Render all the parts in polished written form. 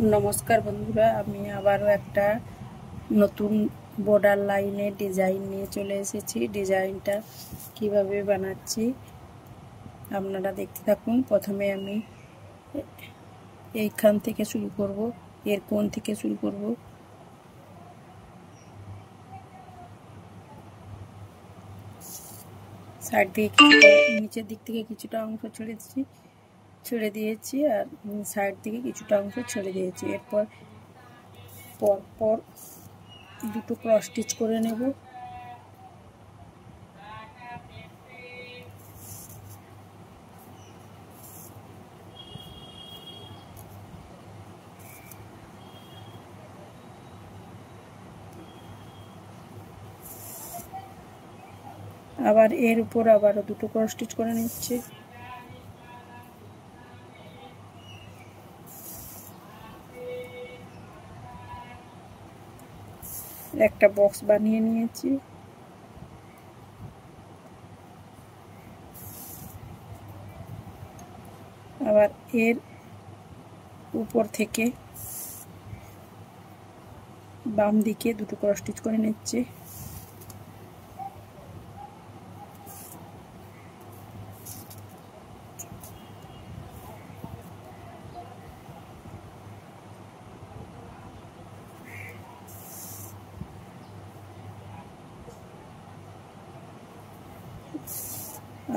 नमस्कार बंधुरा आमी आबारो एकटा नतून बॉर्डार लाइने डिजाइन निये चले एसेछि। डिजाइनटा किभाबे बानाচ্ছি आपनारा देखते थाकुन। प्रथमे आमी এইখান থেকে শুরু করব, এর কোণ থেকে শুরু করব। সাইড থেকে নিচের দিক থেকে কিছুটা অংশ ছেড়ে দিয়েছি আর সাইড থেকে কিছুটা অংশ ছেড়ে দিয়েছি। এরপর পর দুটো ক্রস স্টিচ করে নেব। আবার এর উপর আবারও দুটো ক্রস স্টিচ করে নিচ্ছি। একটা বক্স বানিয়ে নিয়েছি। আবার এর উপর থেকে বাম দিকে দুটো ক্রস স্টিচ করে নিচ্ছি।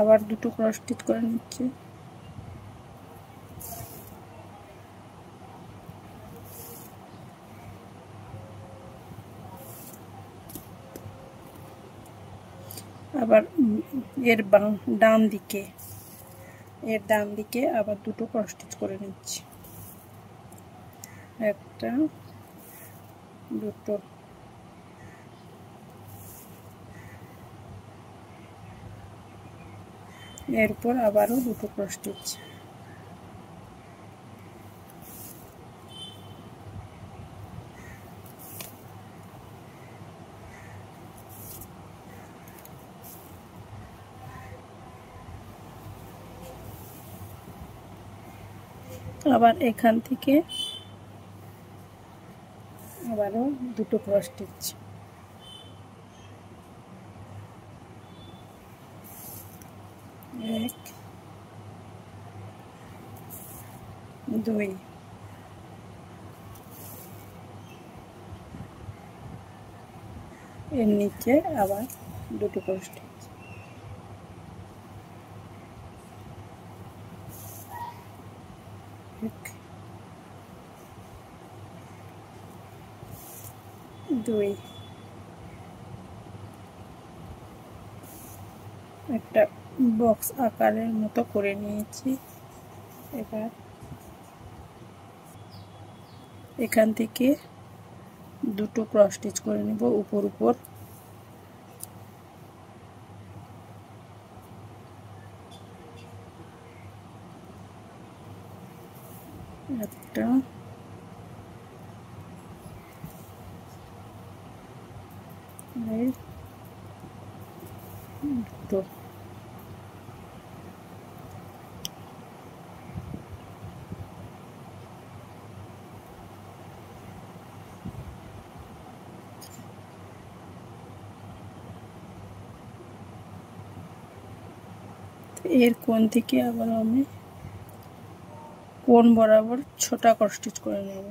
আবার দুটো ক্রস স্টিচ করে নিচ্ছি। আবার এর ডান দিকে আবার দুটো ক্রস স্টিচ করে নিচ্ছি। একটা দুটো এরপর আবারও দুটো ক্রস স্টিচ। আবার এখান থেকে আবারও দুটো ক্রস স্টিচ। এক দুই এর নিচে আবার দুটো ক্রস স্টিচ। দুই একটা বক্স আকারের মতো করে নিয়েছি। এবার এখান থেকে দুটো ক্রস স্টিচ করে নেব উপর একটা দুটো। এর কোণ থেকে আবার আমি কোণ বরাবর ছোটা ক্রস স্টিচ করে নেব।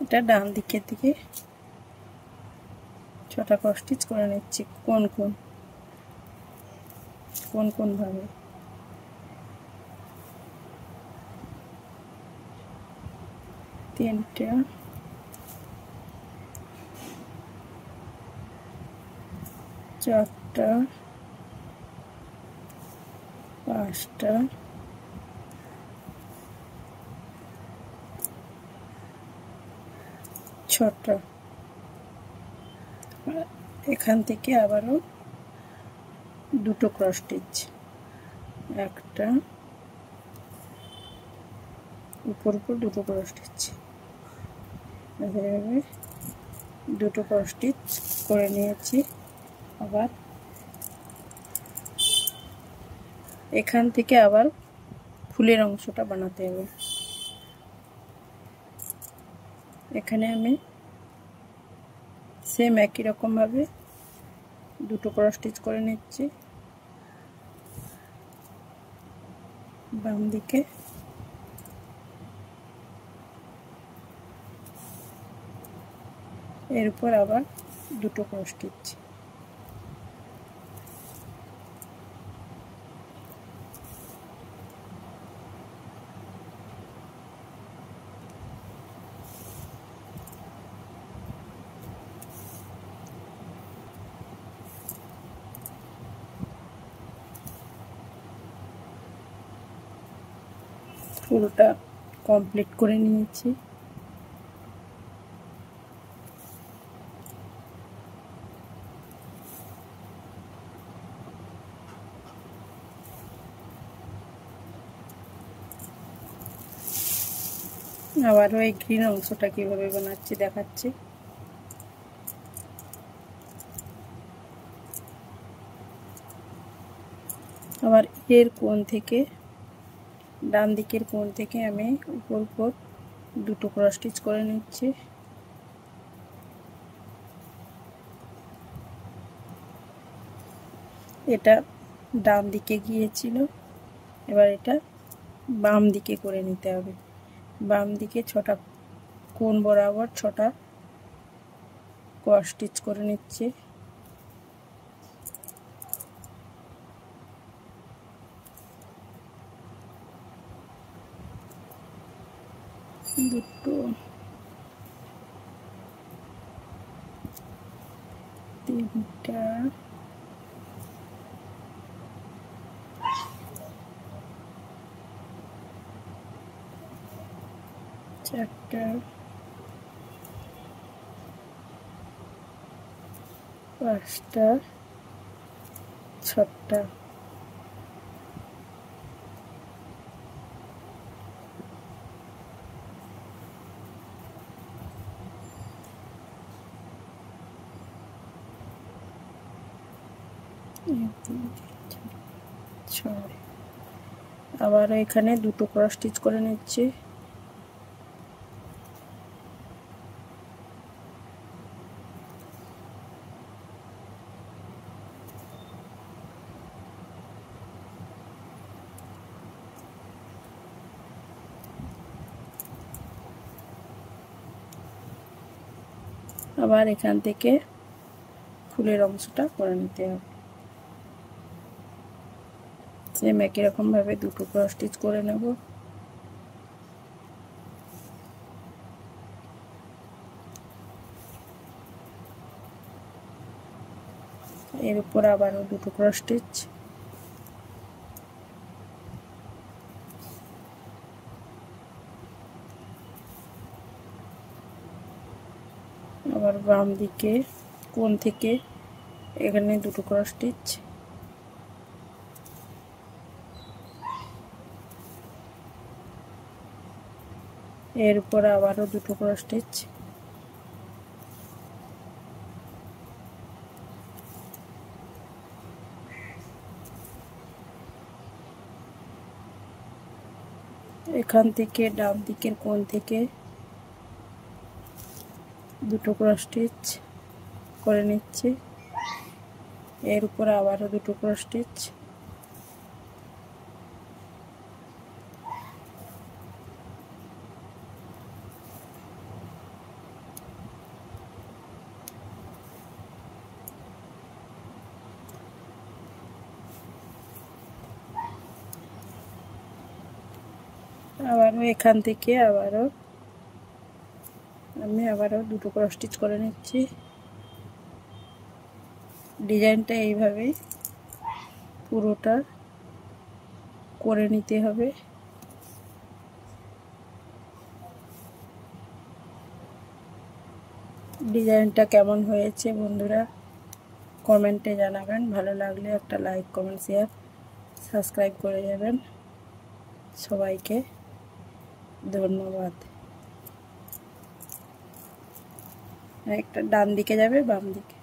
এটা ডান দিকের দিকে ছোটা ক্রস স্টিচ করে নিচ্ছি কোণ ভাবে। তিনটা চারটা পাঁচটা ছটা। এখান থেকে আবারও দুটো ক্রস স্টিচ। একটা উপর দুটো ক্রস স্টিচ। এভাবে দুটো ক্রস স্টিচ করে নিয়েছি। আবার এখান থেকে আবার ফুলের অংশটা বানাতে হবে। এখানে আমি সেম একই রকমভাবে দুটো ক্রস স্টিচ করে নিচ্ছি বাম দিকে। এর উপর আবার দুটো ক্রস স্টিচ। পুরোটা কমপ্লিট করে নিয়েছি। আবারও এই গ্রিন অংশটা কিভাবে বানাচ্ছি দেখাচ্ছি। আবার এর কোণ থেকে, ডান দিকের কোণ থেকে আমি উপর উপর দুটো ক্রস স্টিচ করে নিচ্ছি। এটা ডান দিকে গিয়েছিল, এবার এটা বাম দিকে করে নিতে হবে। বাম দিকে 6টা কোণ বরাবর 6টা ক্রস স্টিচ করে নিচ্ছি। দুটো, তিনটা, চারটা, পাঁচটা, ছটা। আবার এখানে দুটো ক্রস স্টিচ করে নিচ্ছি। আবার এখান থেকে ফুলের অংশটা করে নিতে হবে। সেম একই রকম ভাবে দুটো ক্রস স্টিচ করে নেব। এর উপর আবারও দুটো ক্রস স্টিচ। আবার বাম দিকে কোণ থেকে এখানে দুটো ক্রস স্টিচ। এর উপর আবারও দুটো ক্রস স্টিচ। এখান থেকে ডান দিকের কোণ থেকে দুটো ক্রস স্টিচ করে নিচ্ছি। এর উপর আবারও দুটো ক্রস স্টিচ। আবারও এখান থেকে আমি আবারও দুটো ক্রস স্টিচ করে নিচ্ছি। ডিজাইনটা এইভাবেই পুরোটা করে নিতে হবে। ডিজাইনটা কেমন হয়েছে বন্ধুরা কমেন্টে জানাবেন। ভালো লাগলে একটা লাইক, কমেন্ট, শেয়ার, সাবস্ক্রাইব করে যাবেন। সবাইকে ধন্যবাদ। একটা ডান দিকে যাবে, বাম দিকে।